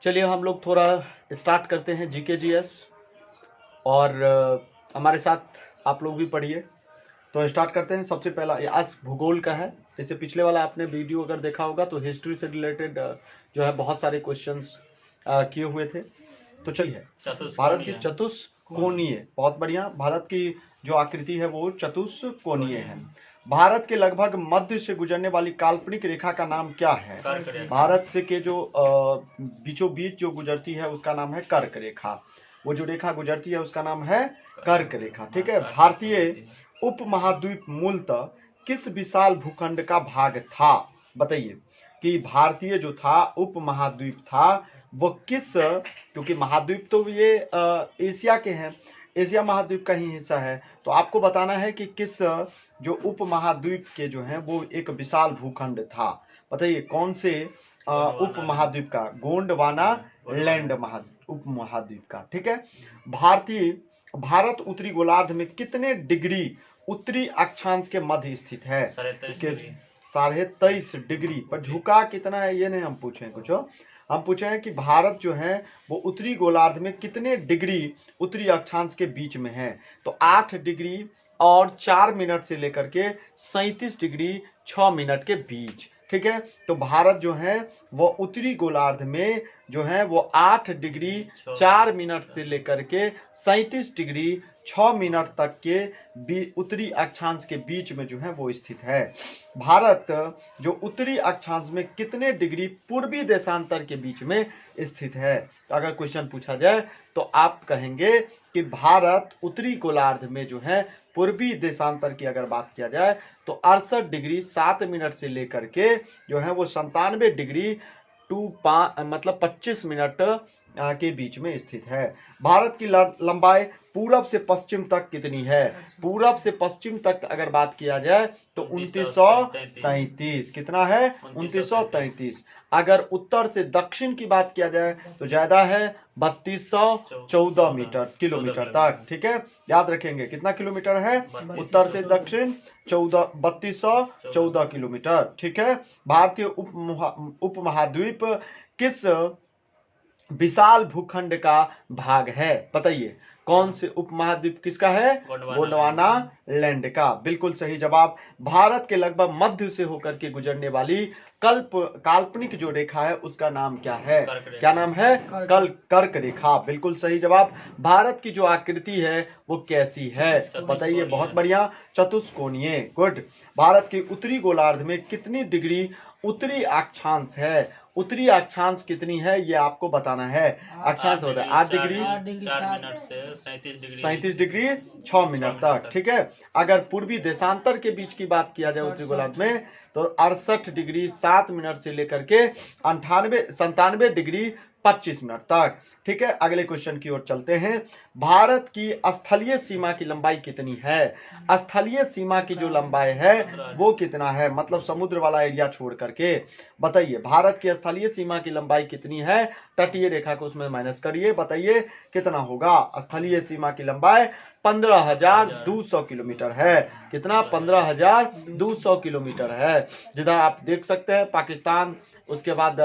चलिए हम लोग थोड़ा स्टार्ट करते हैं जीके जीएस और हमारे साथ आप लोग भी पढ़िए। तो स्टार्ट करते हैं। सबसे पहला ये आज भूगोल का है। इससे पिछले वाला आपने वीडियो अगर देखा होगा तो हिस्ट्री से रिलेटेड जो है बहुत सारे क्वेश्चंस किए हुए थे। तो चलिए, भारत की चतुष्कोणीय, बहुत बढ़िया, भारत की जो आकृति है वो चतुष्कोणीय है। भारत के लगभग मध्य से गुजरने वाली काल्पनिक रेखा का नाम क्या है? भारत से के जो बीचों बीच जो गुजरती है उसका नाम है कर्क रेखा। वो जो रेखा गुजरती है उसका नाम है कर्क रेखा। ठीक है। भारतीय उपमहाद्वीप मूलतः किस विशाल भूखंड का भाग था? बताइए कि भारतीय जो था उपमहाद्वीप था वो किस, क्योंकि महाद्वीप तो ये एशिया के हैं, एशिया महाद्वीप का ही हिस्सा है। तो आपको बताना है कि किस जो उपमहाद्वीप के जो है वो एक विशाल भूखंड था। बताइए कौन से उपमहाद्वीप का? गोंडवाना लैंड उपमहाद्वीप का। ठीक है। भारत उत्तरी गोलार्ध में कितने डिग्री उत्तरी अक्षांश के मध्य स्थित है? इसके 23.5 डिग्री पर झुका कितना है ये नहीं हम पूछे कुछ, हम पूछे हैं कि भारत जो है वो उत्तरी गोलार्ध में कितने डिग्री उत्तरी अक्षांश के बीच में है। तो 8 डिग्री और 4 मिनट से लेकर के 37 डिग्री 6 मिनट के बीच। ठीक है। तो भारत जो है वो उत्तरी गोलार्ध में जो है वो 8 डिग्री 4 मिनट से लेकर के 37 डिग्री 6 मिनट तक के उत्तरी अक्षांश के बीच में जो है वो स्थित है। भारत जो उत्तरी अक्षांश में कितने डिग्री पूर्वी देशांतर के बीच में स्थित है? तो अगर क्वेश्चन पूछा जाए तो आप कहेंगे कि भारत उत्तरी गोलार्ध में जो है पूर्वी देशांतर की अगर बात किया जाए तो 68 डिग्री 7 मिनट से लेकर के जो है वो 97 डिग्री 25 मिनट के बीच में स्थित है। भारत की लंबाई पूरब से पश्चिम तक कितनी है? पूरब से पश्चिम तक अगर बात किया जाए तो 2933। कितना है? 2933। अगर उत्तर से दक्षिण की बात किया जाए तो ज्यादा है, 3214 किलोमीटर तक। ठीक है। याद रखेंगे कितना किलोमीटर है उत्तर से दक्षिण? 3214 किलोमीटर। ठीक है। भारतीय उपमहाद्वीप किस विशाल भूखंड का भाग है? बताइए कौन से उपमहाद्वीप किसका है? गोंडवाना लैंड का। बिल्कुल सही जवाब। भारत के लगभग मध्य से होकर के गुजरने वाली काल्पनिक जो रेखा है उसका नाम क्या है? क्या नाम है? कर्क रेखा। बिल्कुल सही जवाब। भारत की जो आकृति है वो कैसी है? बताइए। बहुत बढ़िया, चतुष्कोणीय। गुड। भारत के उत्तरी गोलार्ध में कितनी डिग्री उत्तरी अक्षांश है? उत्तरी अक्षांश कितनी है ये आपको बताना है। अक्षांश होता है 8 डिग्री 37 डिग्री 6 मिनट तक। ठीक है। अगर पूर्वी देशांतर के बीच की बात किया जाए उत्तरी गोलार्ध में तो 68 डिग्री 7 मिनट से लेकर के 97 डिग्री 25 मिनट तक। ठीक है। अगले क्वेश्चन की ओर चलते हैं। भारत की स्थलीय सीमा की लंबाई कितनी है? स्थलीय सीमा की जो लंबाई है वो कितना है? मतलब समुद्र वाला एरिया छोड़ करके बताइए भारत की स्थलीय सीमा की लंबाई कितनी है? तटीय रेखा को उसमें माइनस करिए, बताइए कितना होगा? स्थलीय सीमा की लंबाई 15,200 किलोमीटर है। कितना? 15,200 किलोमीटर है। जिधर आप देख सकते हैं पाकिस्तान, उसके बाद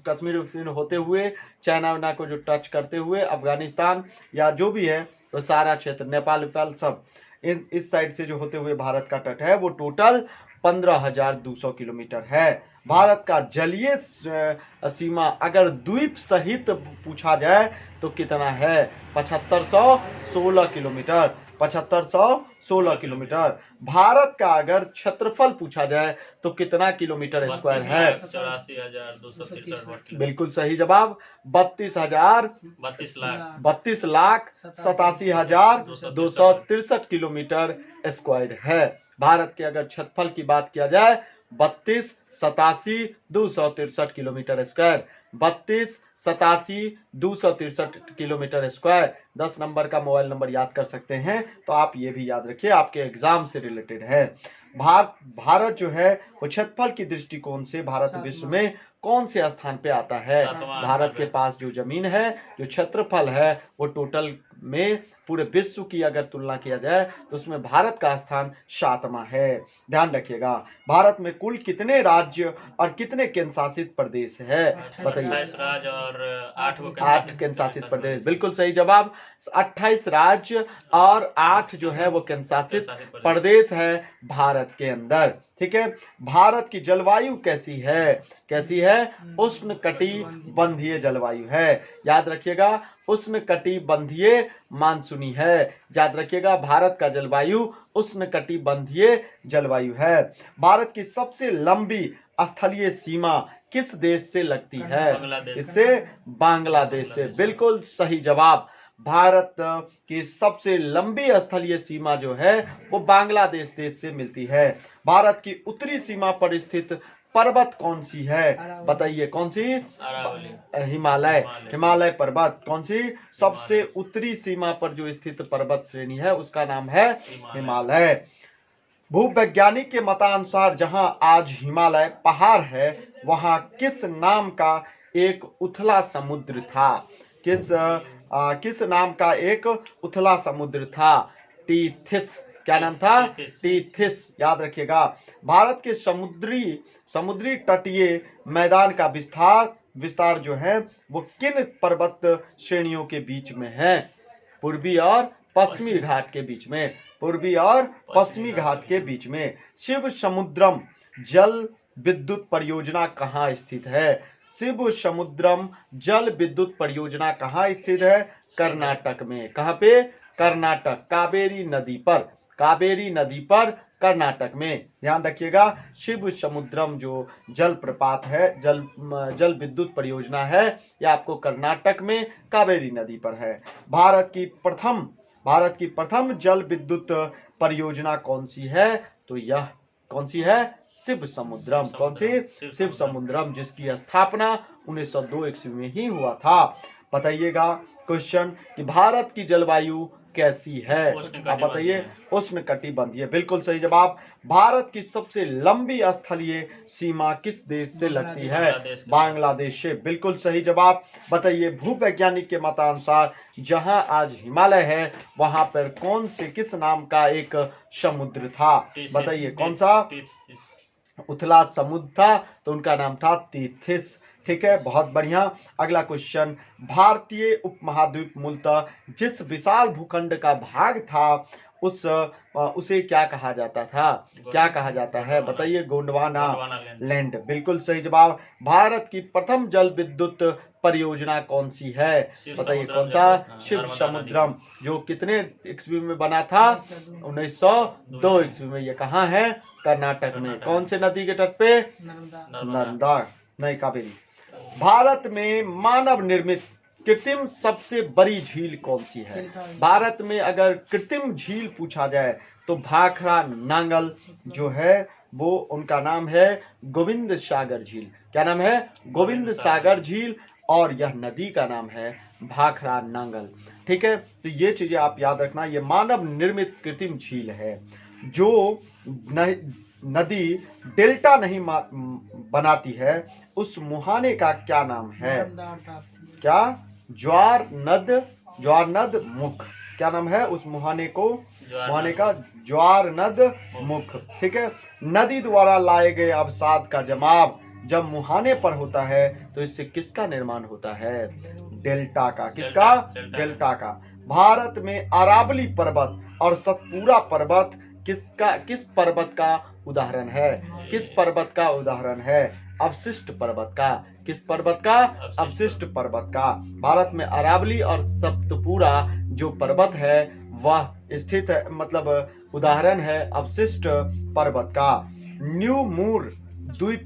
कश्मीर होते हुए चाइना वाइना को जो टच करते हुए अफगानिस्तान या जो भी है तो सारा क्षेत्र, नेपाल सब इस साइड से जो होते हुए भारत का तट है वो टोटल 15,200 किलोमीटर है। भारत का जलीय सीमा अगर द्वीप सहित पूछा जाए तो कितना है? 7516 किलोमीटर। 7516 किलोमीटर। भारत का अगर क्षेत्रफल पूछा जाए तो कितना किलोमीटर स्क्वायर है? 84,263। बिल्कुल सही जवाब। 32,87,263 किलोमीटर स्क्वायर है। भारत के अगर क्षेत्रफल की बात किया जाए 32,87,263 kilometre square. 32,87,263 kilometre square. 10 number का मोबाइल नंबर याद कर सकते हैं तो आप ये भी याद रखिए, आपके एग्जाम से रिलेटेड है। भारत जो है वो क्षेत्रफल की दृष्टिकोण से भारत विश्व में कौन से स्थान पे आता है? भारत के पास जो जमीन है, जो क्षेत्रफल है वो टोटल में पूरे विश्व की अगर तुलना किया जाए तो उसमें भारत का स्थान 7वां है। ध्यान रखिएगा, भारत में कुल कितने राज्य और कितने केंद्र शासित प्रदेश है? बताइए। 28 राज्य और 8 केंद्र शासित प्रदेश, बिल्कुल सही जवाब। 28 राज्य और 8 जो है वो केंद्र शासित प्रदेश है भारत के अंदर। ठीक है, भारत की जलवायु कैसी है? कैसी है? उष्णकटिबंधीय जलवायु है। याद रखिएगा, उष्णकटिबंधीय मानसूनी है। याद रखिएगा, भारत का जलवायु उष्णकटिबंधीय जलवायु है। भारत की सबसे लंबी स्थलीय सीमा किस देश से लगती है? इससे बांग्लादेश से, बिल्कुल सही जवाब। भारत की सबसे लंबी स्थलीय सीमा जो है वो बांग्लादेश देश से मिलती है। भारत की उत्तरी सीमा पर स्थित पर्वत कौन सी है? बताइए, कौन सी? हिमालय। हिमालय पर्वत कौन सी? सबसे उत्तरी सीमा पर जो स्थित पर्वत श्रेणी है उसका नाम है हिमालय। भूवैज्ञानिक के मतानुसार जहां आज हिमालय पहाड़ है वहां किस नाम का एक उथला समुद्र था? किस नाम का एक उथला समुद्र था? टीथिस। क्या नाम था? टीथिस। याद रखिएगा, भारत के समुद्री तटीय मैदान का विस्तार जो है वो किन पर्वत श्रेणियों के बीच में है? पूर्वी और पश्चिमी घाट के बीच में। पूर्वी और पश्चिमी घाट के बीच में। शिव समुद्रम जल विद्युत परियोजना कहाँ स्थित है? शिव समुद्रम जल विद्युत परियोजना कहाँ स्थित है? कर्नाटक में। कहाँ पे? कर्नाटक, कावेरी नदी पर। कावेरी नदी पर, कर्नाटक में। ध्यान रखिएगा, शिव समुद्रम जो जल प्रपात है, जल विद्युत परियोजना है, यह आपको कर्नाटक में कावेरी नदी पर है। भारत की प्रथम जल विद्युत परियोजना कौन सी है? तो यह कौन सी है? शिव समुद्रम। कौन सी? शिव समुद्रम, जिसकी स्थापना 1902 ईस्वी में ही हुआ था। बताइएगा क्वेश्चन कि भारत की जलवायु कैसी है? आप बताइए। उष्णकटिबंधीय, बिल्कुल सही जवाब। भारत की सबसे लंबी स्थलीय सीमा किस देश से लगती है? बांग्लादेश से, बिल्कुल सही जवाब। बताइए, भूवैज्ञानिक के मतानुसार जहां आज हिमालय है वहां पर किस नाम का एक समुद्र था? बताइए, कौन सा? उथला समुद्र था, तो उनका नाम था तीथिस। ठीक है, बहुत बढ़िया। अगला क्वेश्चन, भारतीय उपमहाद्वीप मूलतः जिस विशाल भूखंड का भाग था उसे क्या कहा जाता था? क्या कहा जाता है? बताइए। गोंडवाना लैंड, बिल्कुल सही जवाब। भारत की प्रथम जल विद्युत परियोजना कौन सी है? बताइए, कौन सा? शिव समुद्रम, जो कितने ईस्वी में बना था? 1902 ईस्वी में। ये कहाँ है? कर्नाटक में। कौन से नदी के तट पे? नर्मदा, नहीं कावेरी। भारत में मानव निर्मित कृत्रिम सबसे बड़ी झील कौन सी है? भारत में अगर कृत्रिम झील पूछा जाए तो भाखड़ा नांगल जो है वो उनका नाम है गोविंद सागर झील। क्या नाम है? गोविंद सागर झील। और यह नदी का नाम है भाखड़ा नांगल। ठीक है, तो ये चीजें आप याद रखना। ये मानव निर्मित कृत्रिम झील है। जो नदी डेल्टा नहीं बनाती है उस मुहाने का क्या नाम है? क्या? ज्वार नद मुख। क्या नाम है उस मुहाने का? ज्वार नद मुख। ठीक है, नदी द्वारा लाए गए अवसाद का जमाव जब मुहाने पर होता है तो इससे किसका निर्माण होता है? डेल्टा का। किसका? डेल्टा का। भारत में अरावली पर्वत और सतपुरा पर्वत किस पर्वत का उदाहरण है? किस पर्वत का उदाहरण है? अवशिष्ट पर्वत का। किस पर्वत का? अवशिष्ट पर्वत का। भारत में अरावली और सतपुरा जो पर्वत है वह स्थित है, मतलब उदाहरण है अवशिष्ट पर्वत का। न्यू मूर द्वीप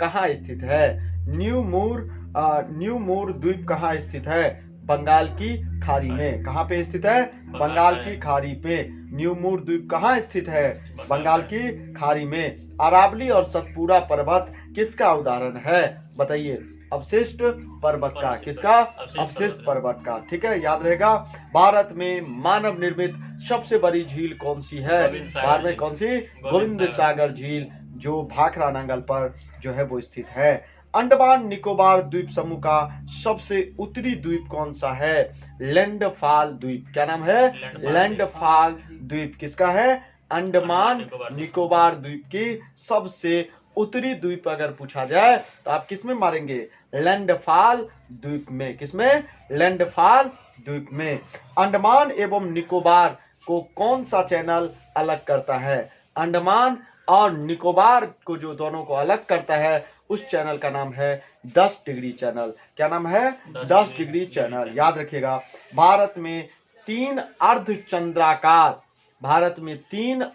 कहाँ स्थित है? न्यू मूर द्वीप कहाँ स्थित है? बंगाल की खाड़ी में। कहाँ पे स्थित है? बंगाल की खाड़ी पे। न्यू मूर द्वीप कहाँ स्थित है? बंगाल की खाड़ी में। अरावली और सतपुरा पर्वत किसका उदाहरण है? बताइए। अवशिष्ट पर्वत का। किसका? अवशिष्ट पर्वत का। ठीक है, याद रहेगा। भारत में मानव निर्मित सबसे बड़ी झील कौन सी है? भारत में कौन सी? गोविंद सागर झील, जो भाखड़ा नांगल पर जो है वो स्थित है। अंडमान निकोबार द्वीप समूह का सबसे उत्तरी द्वीप कौन सा है? लैंडफॉल द्वीप। क्या नाम है? लैंडफॉल द्वीप। किसका है? अंडमान निकोबार द्वीप की सबसे उत्तरी द्वीप अगर पूछा जाए तो आप किसमें मारेंगे? लैंडफॉल द्वीप में। किसमें? लैंडफॉल द्वीप में। अंडमान एवं निकोबार को कौन सा चैनल अलग करता है? अंडमान और निकोबार को जो दोनों को अलग करता है उस चैनल का नाम है 10 डिग्री चैनल। क्या नाम है? 10 डिग्री चैनल। याद रखिएगा, भारत में 3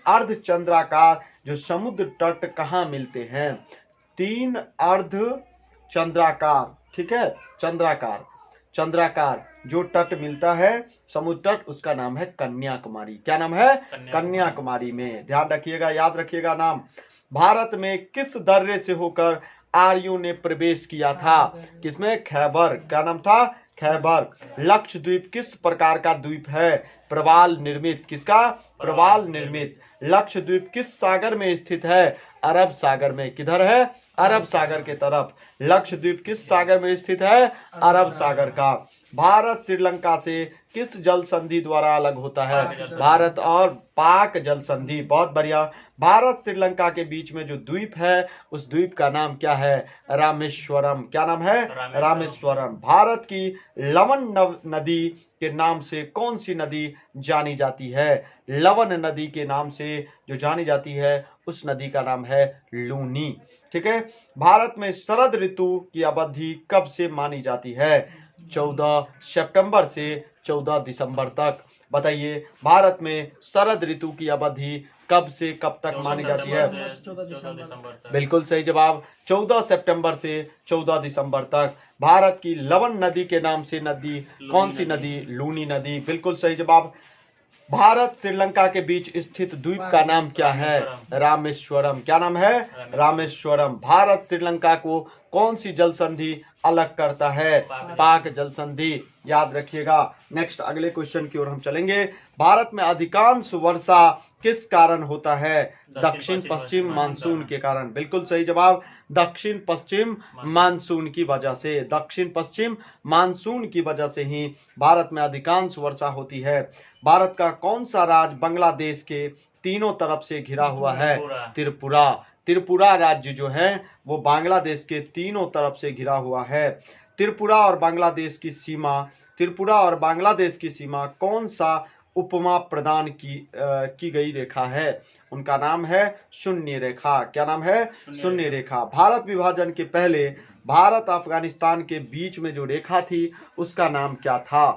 अर्धचंद्राकार जो समुद्र तट कहाँ मिलते हैं? 3 अर्धचंद्राकार, ठीक है, चंद्राकार जो तट मिलता है समुद्र तट, उसका नाम है कन्याकुमारी। क्या नाम है? कन्याकुमारी में। ध्यान रखिएगा, याद रखिएगा नाम। भारत में किस दर्रे से होकर आर्यों ने प्रवेश किया था? किसमें? खैबर। क्या नाम था? खैबर। लक्षद्वीप किस प्रकार का द्वीप है? प्रवाल निर्मित। किसका? प्रवाल निर्मित। लक्षद्वीप किस सागर में स्थित है? अरब सागर में। किधर है? अरब सागर के तरफ। लक्षद्वीप किस सागर में स्थित है? अरब सागर का। भारत श्रीलंका से किस जल संधि द्वारा अलग होता है? भारत और पाक जल संधि। बहुत बढ़िया। भारत श्रीलंका के बीच में जो द्वीप है उस द्वीप का नाम क्या है? रामेश्वरम। क्या नाम है? रामेश्वरम। भारत की लवण नदी के नाम से कौन सी नदी जानी जाती है? लवण नदी के नाम से जो जानी जाती है उस नदी का नाम है लूनी। ठीक है। भारत में शरद ऋतु की अवधि कब से मानी जाती है? 14 सितंबर से 14 दिसंबर तक। बताइए, भारत में शरद ऋतु की अवधि कब से कब तक मानी जाती है? 14 दिसंबर। बिल्कुल सही जवाब, 14 सितंबर से 14 दिसंबर तक। भारत की लवण नदी के नाम से नदी कौन सी नदी? लूनी नदी। बिल्कुल सही जवाब। भारत श्रीलंका के बीच स्थित द्वीप का नाम क्या है? रामेश्वरम। क्या नाम है? रामेश्वरम। भारत श्रीलंका को कौन सी जल संधि अलग करता है? पाक जल संधि। याद रखिएगा। नेक्स्ट अगले क्वेश्चन की ओर हम चलेंगे। भारत में अधिकांश वर्षा किस कारण होता है? दक्षिण पश्चिम मानसून के कारण। बिल्कुल सही जवाब, दक्षिण पश्चिम मानसून की वजह से। दक्षिण पश्चिम मानसून की वजह से ही भारत में अधिकांश वर्षा होती है। भारत का कौन सा राज्य बांग्लादेश के तीनों तरफ से घिरा हुआ है? त्रिपुरा। त्रिपुरा राज्य जो है वो बांग्लादेश के तीनों तरफ से घिरा हुआ है। त्रिपुरा और बांग्लादेश की सीमा कौन सा उपमा प्रदान की गई रेखा है? उनका नाम है शून्य रेखा। क्या नाम है? शून्य रेखा। भारत विभाजन के पहले भारत अफगानिस्तान के बीच में जो रेखा थी उसका नाम क्या था?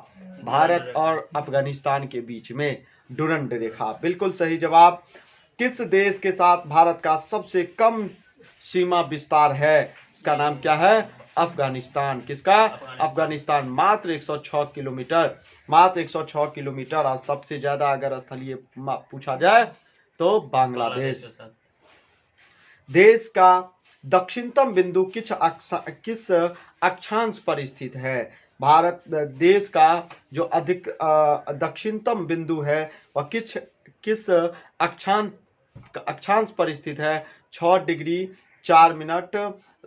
भारत और अफगानिस्तान के बीच में डुरंड रेखा। बिल्कुल सही जवाब। किस देश के साथ भारत का सबसे कम सीमा विस्तार है? इसका नाम क्या है? अफगानिस्तान। किसका? अफगानिस्तान। मात्र 106 किलोमीटर। मात्र 106 किलोमीटर। और सबसे ज्यादा अगर स्थलीय पूछा जाए तो बांग्लादेश। देश का दक्षिणतम बिंदु किस अक्षांश पर स्थित है? भारत देश का जो अधिक दक्षिणतम बिंदु है वह किस अक्षांश पर स्थित है? 6 डिग्री 4 मिनट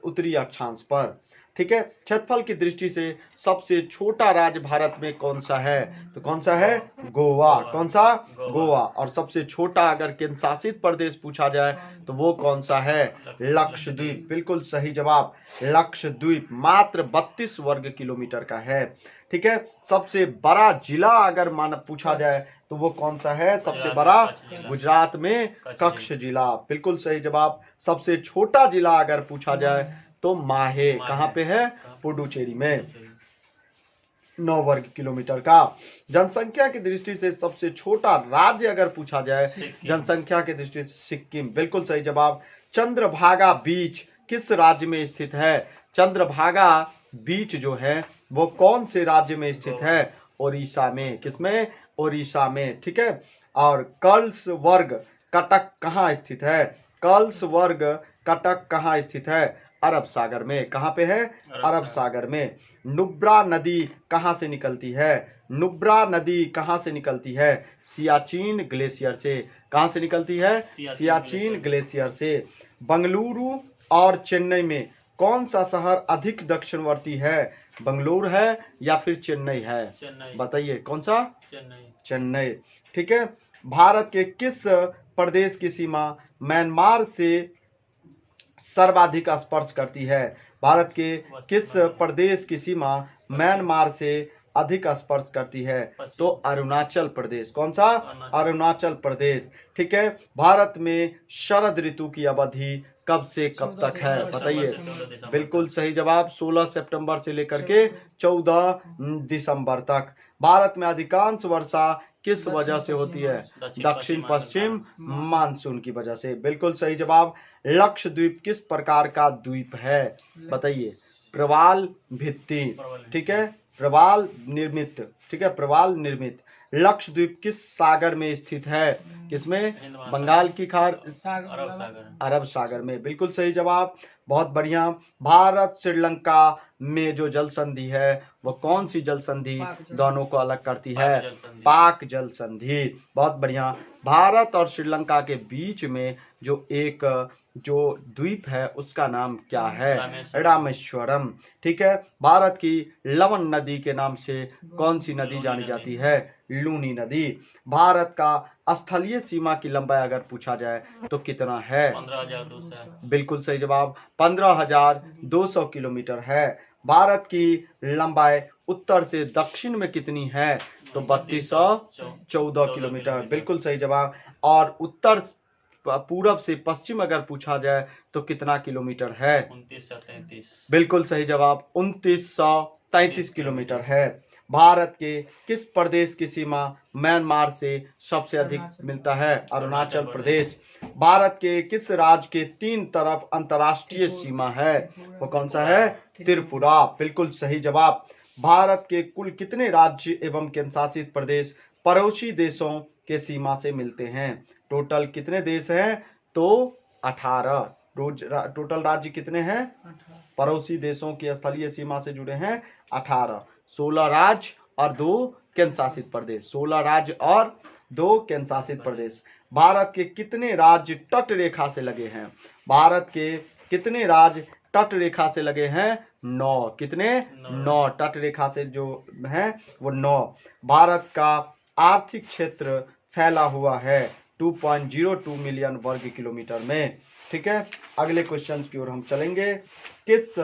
उत्तरी अक्षांश पर। ठीक है। क्षेत्रफल की दृष्टि से सबसे छोटा राज्य भारत में कौन सा है? तो कौन सा है? गोवा। कौन सा? गोवा। और सबसे छोटा अगर केंद्र शासित प्रदेश पूछा जाए तो वो कौन सा है? लक्षद्वीप। बिल्कुल सही जवाब, लक्षद्वीप। मात्र 32 वर्ग किलोमीटर का है। ठीक है। सबसे बड़ा जिला अगर पूछा जाए तो वो कौन सा है? सबसे बड़ा गुजरात में कच्छ जिला। बिल्कुल सही जवाब। सबसे छोटा जिला अगर पूछा जाए तो माहे। कहाँ पे है? पुडुचेरी में। 9 वर्ग किलोमीटर का। जनसंख्या की दृष्टि से सबसे छोटा राज्य अगर पूछा जाए जनसंख्या की दृष्टि से सिक्किम। बिल्कुल सही जवाब। चंद्रभागा बीच किस राज्य में स्थित है? चंद्रभागा बीच जो है वो कौन से राज्य में स्थित है? ओडिशा में। किसमें? ओडिशा में। ठीक है। और कर्ल्सवर्ग कटक कहाँ स्थित है? कर्ल्सवर्ग कटक कहाँ स्थित है? अरब सागर में। कहाँ पे है? अरब सागर में। नुब्रा नदी कहाँ से निकलती है? नुब्रा नदी कहाँ से निकलती है? सियाचिन ग्लेशियर से। कहाँ से निकलती है? सियाचिन ग्लेशियर से। बंगलुरु और चेन्नई में कौन सा शहर अधिक दक्षिणवर्ती है, बंगलुरु है या फिर चेन्नई है? चेन्नई। बताइए कौन सा? चेन्नई। चेन्नई। ठीक है। भारत के किस प्रदेश की सीमा म्यांमार से सर्वाधिक स्पर्श करती है? भारत के किस प्रदेश की सीमा म्यांमार से अधिक स्पर्श करती है? तो अरुणाचल प्रदेश। कौन सा? अरुणाचल प्रदेश। ठीक है। भारत में शरद ऋतु की अवधि कब से कब तक है? बताइए। बिल्कुल सही जवाब, 16 सितंबर से लेकर के 14 दिसंबर तक। भारत में अधिकांश वर्षा किस वजह से होती है? दक्षिण पश्चिम मानसून की वजह से। बिल्कुल सही जवाब। लक्षद्वीप किस प्रकार का द्वीप है? बताइए। प्रवाल भित्ति। ठीक है, प्रवाल निर्मित। ठीक है, प्रवाल निर्मित। लक्षद्वीप किस सागर में स्थित है? किसमें? बंगाल की खाड़ी, अरब सागर में। बिल्कुल सही जवाब, बहुत बढ़िया। भारत श्रीलंका में जो जल संधि है वो कौन सी जल संधि दोनों को अलग करती है? पाक जल संधि। बहुत बढ़िया। भारत और श्रीलंका के बीच में जो एक द्वीप है उसका नाम क्या है? रामेश्वरम। ठीक है। भारत की लवण नदी के नाम से कौन सी नदी जानी जाती है? लूनी नदी। भारत का स्थलीय सीमा की लंबाई अगर पूछा जाए तो कितना है? 15,200। बिल्कुल सही जवाब, 15,200 किलोमीटर है। भारत की लंबाई उत्तर से दक्षिण में कितनी है? तो 3214 किलोमीटर। बिल्कुल सही जवाब। और उत्तर पूरब से पश्चिम अगर पूछा जाए तो कितना किलोमीटर है? 2933। बिल्कुल सही जवाब, 2933 किलोमीटर है। भारत के किस प्रदेश की सीमा म्यांमार से सबसे अधिक मिलता है? अरुणाचल प्रदेश। भारत के किस राज्य के 3 तरफ अंतर्राष्ट्रीय सीमा है? वो कौन सा है? त्रिपुरा। बिल्कुल सही जवाब। भारत के कुल कितने राज्य एवं केंद्र शासित प्रदेश पड़ोसी देशों के सीमा से मिलते हैं? टोटल कितने देश हैं? तो 18। टोटल राज्य कितने हैं? पड़ोसी देशों की स्थलीय सीमा से जुड़े हैं 18। 16 राज्य और 2 केंद्र शासित प्रदेश। 16 राज्य और 2 केंद्र शासित प्रदेश। भारत के कितने राज्य तट रेखा से लगे हैं? भारत के कितने राज्य तट रेखा से लगे हैं? 9। कितने? 9 तट रेखा से जो हैं वो 9। भारत का आर्थिक क्षेत्र फैला हुआ है 2.02 मिलियन वर्ग किलोमीटर में। ठीक है। अगले क्वेश्चन की ओर हम चलेंगे। किस